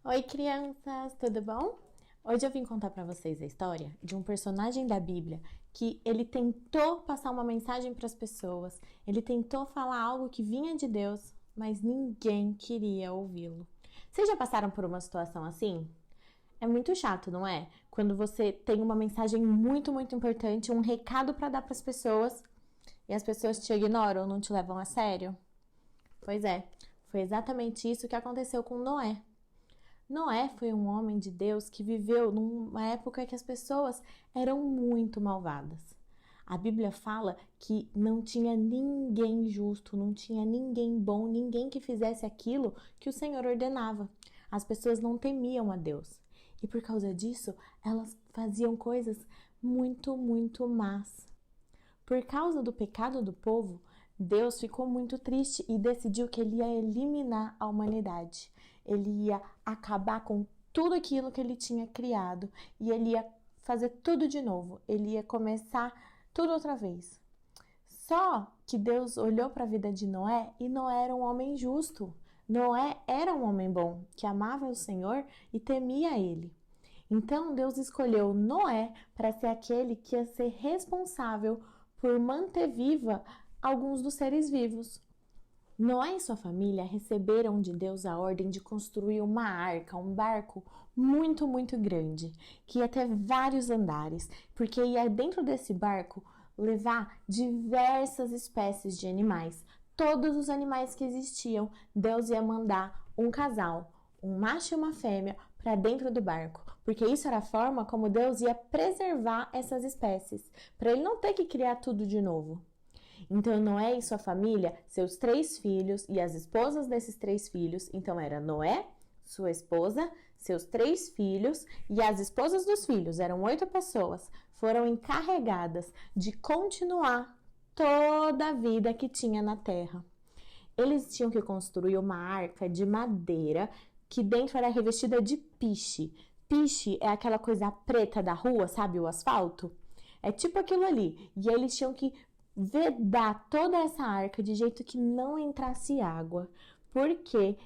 Oi, crianças, tudo bom? Hoje eu vim contar para vocês a história de um personagem da Bíblia que ele tentou passar uma mensagem para as pessoas, ele tentou falar algo que vinha de Deus, mas ninguém queria ouvi-lo. Vocês já passaram por uma situação assim? É muito chato, não é? Quando você tem uma mensagem muito importante, um recado para dar para as pessoas e as pessoas te ignoram, não te levam a sério. Pois é, foi exatamente isso que aconteceu com Noé. Noé foi um homem de Deus que viveu numa época que as pessoas eram muito malvadas. A Bíblia fala que não tinha ninguém justo, não tinha ninguém bom, ninguém que fizesse aquilo que o Senhor ordenava. As pessoas não temiam a Deus. E por causa disso, elas faziam coisas muito más. Por causa do pecado do povo, Deus ficou muito triste e decidiu que ele ia eliminar a humanidade. Ele ia acabar com tudo aquilo que ele tinha criado e ele ia fazer tudo de novo. Ele ia começar tudo outra vez. Só que Deus olhou para a vida de Noé e Noé era um homem justo. Noé era um homem bom, que amava o Senhor e temia ele. Então Deus escolheu Noé para ser aquele que ia ser responsável por manter viva alguns dos seres vivos. Noé e sua família receberam de Deus a ordem de construir uma arca, um barco muito grande, que ia ter vários andares, porque ia dentro desse barco levar diversas espécies de animais. Todos os animais que existiam, Deus ia mandar um casal, um macho e uma fêmea, para dentro do barco, porque isso era a forma como Deus ia preservar essas espécies, para ele não ter que criar tudo de novo. Então Noé e sua família, seus 3 filhos e as esposas desses 3 filhos, então era Noé, sua esposa, seus 3 filhos e as esposas dos filhos, eram 8 pessoas, foram encarregadas de continuar toda a vida que tinha na terra. Eles tinham que construir uma arca de madeira que dentro era revestida de piche. Piche é aquela coisa preta da rua, sabe, o asfalto? É tipo aquilo ali. E eles tinham que vedar toda essa arca de jeito que não entrasse água, porque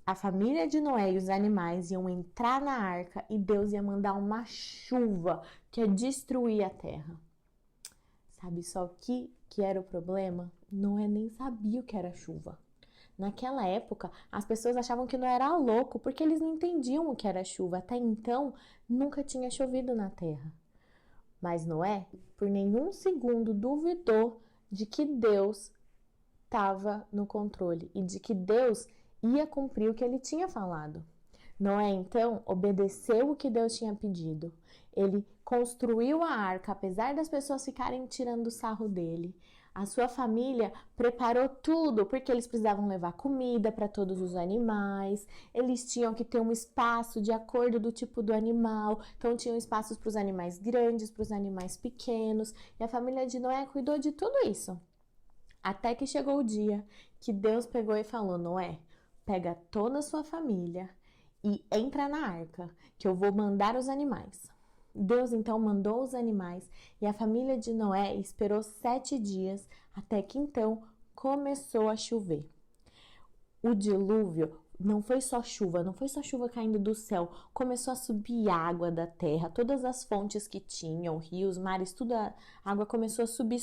a família de Noé e os animais iam entrar na arca e Deus ia mandar uma chuva que ia destruir a terra. Sabe só o que era o problema? Noé nem sabia o que era chuva. Naquela época, as pessoas achavam que não era louco porque eles não entendiam o que era chuva. Até então, nunca tinha chovido na terra. Mas Noé, por nenhum segundo, duvidou de que Deus estava no controle e de que Deus ia cumprir o que ele tinha falado. Noé, então, obedeceu o que Deus tinha pedido. Ele construiu a arca, apesar das pessoas ficarem tirando sarro dele. A sua família preparou tudo, porque eles precisavam levar comida para todos os animais, eles tinham que ter um espaço de acordo do tipo do animal, então tinham espaços para os animais grandes, para os animais pequenos, e a família de Noé cuidou de tudo isso. Até que chegou o dia que Deus pegou e falou: Noé, pega toda a sua família e entra na arca, que eu vou mandar os animais. Deus então mandou os animais e a família de Noé esperou 7 dias até que então começou a chover. O dilúvio não foi só chuva, não foi só chuva caindo do céu, começou a subir água da terra, todas as fontes que tinham, rios, mares, tudo a água começou a subir,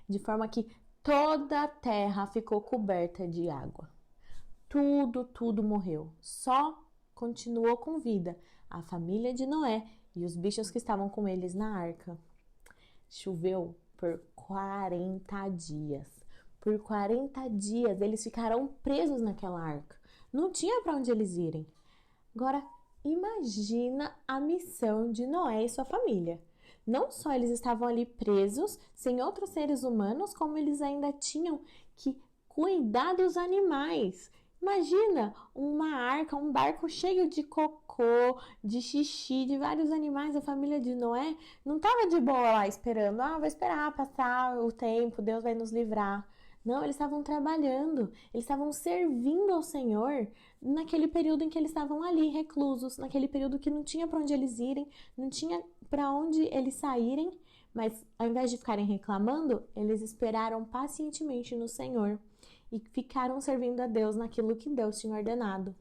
de forma que toda a terra ficou coberta de água. Tudo morreu. Só continuou com vida a família de Noé e os bichos que estavam com eles na arca. Choveu por 40 dias. Por 40 dias eles ficaram presos naquela arca. Não tinha para onde eles irem. Agora, imagina a missão de Noé e sua família. Não só eles estavam ali presos, sem outros seres humanos, como eles ainda tinham que cuidar dos animais. Imagina uma arca, um barco cheio de cocô, de xixi, de vários animais. A família de Noé não estava de boa lá esperando. Vai esperar passar o tempo, Deus vai nos livrar. Não, eles estavam trabalhando, eles estavam servindo ao Senhor naquele período em que eles estavam ali reclusos, naquele período que não tinha para onde eles irem, não tinha para onde eles saírem, mas ao invés de ficarem reclamando, eles esperaram pacientemente no Senhor e ficaram servindo a Deus naquilo que Deus tinha ordenado.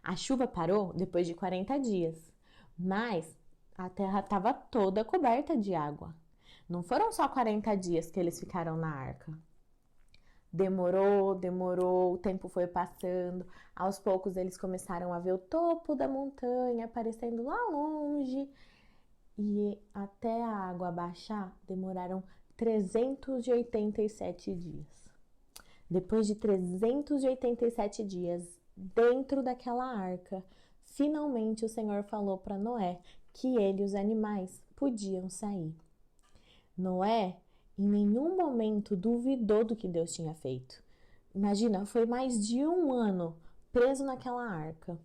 A chuva parou depois de 40 dias, mas a terra estava toda coberta de água. Não foram só 40 dias que eles ficaram na arca. Demorou, o tempo foi passando. Aos poucos eles começaram a ver o topo da montanha aparecendo lá longe. E até a água baixar, demoraram 387 dias. Depois de 387 dias dentro daquela arca, finalmente o Senhor falou para Noé que ele e os animais podiam sair. Noé em nenhum momento duvidou do que Deus tinha feito. Imagina, foi mais de 1 ano preso naquela arca.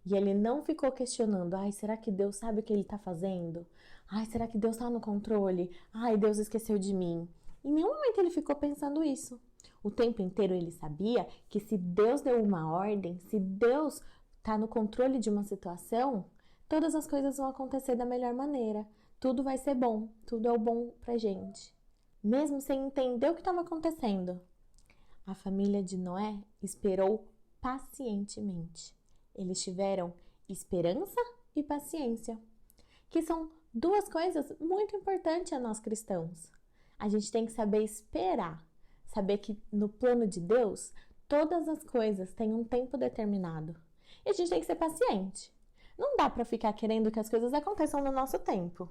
E ele não ficou questionando, será que Deus sabe o que ele está fazendo? Será que Deus está no controle? Deus esqueceu de mim. Em nenhum momento ele ficou pensando isso. O tempo inteiro ele sabia que se Deus deu uma ordem, se Deus está no controle de uma situação, todas as coisas vão acontecer da melhor maneira. Tudo vai ser bom, tudo é o bom pra gente. Mesmo sem entender o que estava acontecendo, a família de Noé esperou pacientemente. Eles tiveram esperança e paciência, que são duas coisas muito importantes a nós cristãos. A gente tem que saber esperar, saber que no plano de Deus, todas as coisas têm um tempo determinado. E a gente tem que ser paciente. Não dá para ficar querendo que as coisas aconteçam no nosso tempo.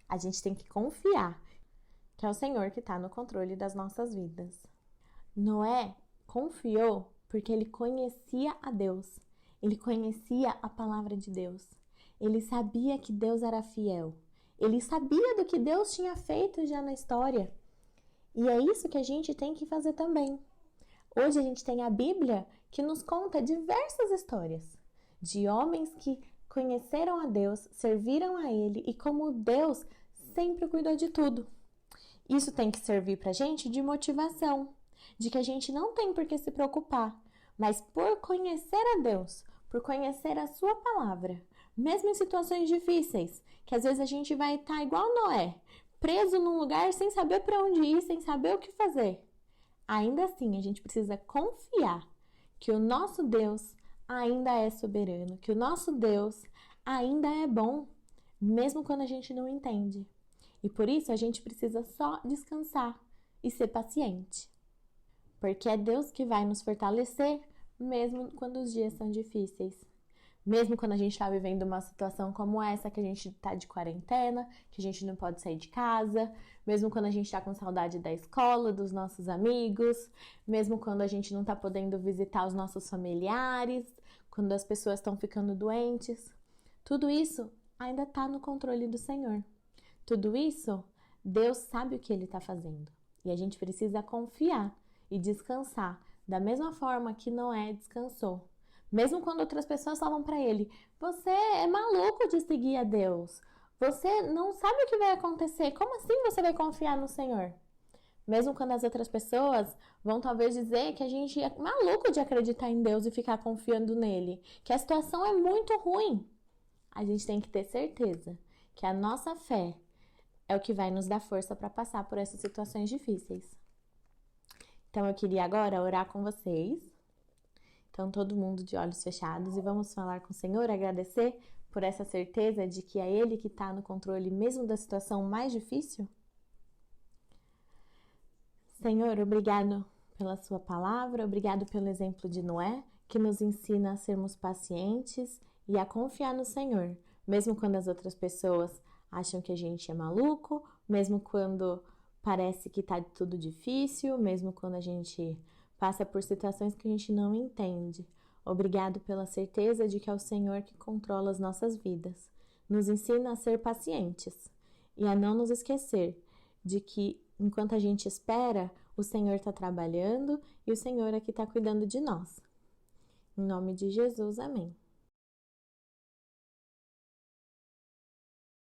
A gente tem que confiar que é o Senhor que está no controle das nossas vidas. Noé confiou porque ele conhecia a Deus. Ele conhecia a palavra de Deus. Ele sabia que Deus era fiel. Ele sabia do que Deus tinha feito já na história. E é isso que a gente tem que fazer também. Hoje a gente tem a Bíblia que nos conta diversas histórias de homens que conheceram a Deus, serviram a Ele e como Deus sempre cuidou de tudo. Isso tem que servir pra gente de motivação, de que a gente não tem por que se preocupar, mas por conhecer a Deus, por conhecer a sua palavra, mesmo em situações difíceis, que às vezes a gente vai estar igual Noé, preso num lugar sem saber para onde ir, sem saber o que fazer. Ainda assim, a gente precisa confiar que o nosso Deus ainda é soberano, que o nosso Deus ainda é bom, mesmo quando a gente não entende. E por isso a gente precisa só descansar e ser paciente. Porque é Deus que vai nos fortalecer, mesmo quando os dias são difíceis. Mesmo quando a gente está vivendo uma situação como essa, que a gente está de quarentena, que a gente não pode sair de casa, mesmo quando a gente está com saudade da escola, dos nossos amigos, mesmo quando a gente não está podendo visitar os nossos familiares, quando as pessoas estão ficando doentes. Tudo isso ainda está no controle do Senhor. Tudo isso, Deus sabe o que Ele está fazendo. E a gente precisa confiar e descansar da mesma forma que Noé descansou. Mesmo quando outras pessoas falam para ele, você é maluco de seguir a Deus. Você não sabe o que vai acontecer. Como assim você vai confiar no Senhor? Mesmo quando as outras pessoas vão talvez dizer que a gente é maluco de acreditar em Deus e ficar confiando nele. Que a situação é muito ruim. A gente tem que ter certeza que a nossa fé é o que vai nos dar força para passar por essas situações difíceis. Então eu queria agora orar com vocês. Então todo mundo de olhos fechados e vamos falar com o Senhor, agradecer por essa certeza de que é Ele que está no controle mesmo da situação mais difícil. Senhor, obrigado pela sua palavra, obrigado pelo exemplo de Noé, que nos ensina a sermos pacientes e a confiar no Senhor, mesmo quando as outras pessoas acham que a gente é maluco, mesmo quando parece que tá tudo difícil, mesmo quando a gente passa por situações que a gente não entende. Obrigado pela certeza de que é o Senhor que controla as nossas vidas. Nos ensina a ser pacientes e a não nos esquecer de que enquanto a gente espera, o Senhor está trabalhando e o Senhor é que está cuidando de nós. Em nome de Jesus, amém.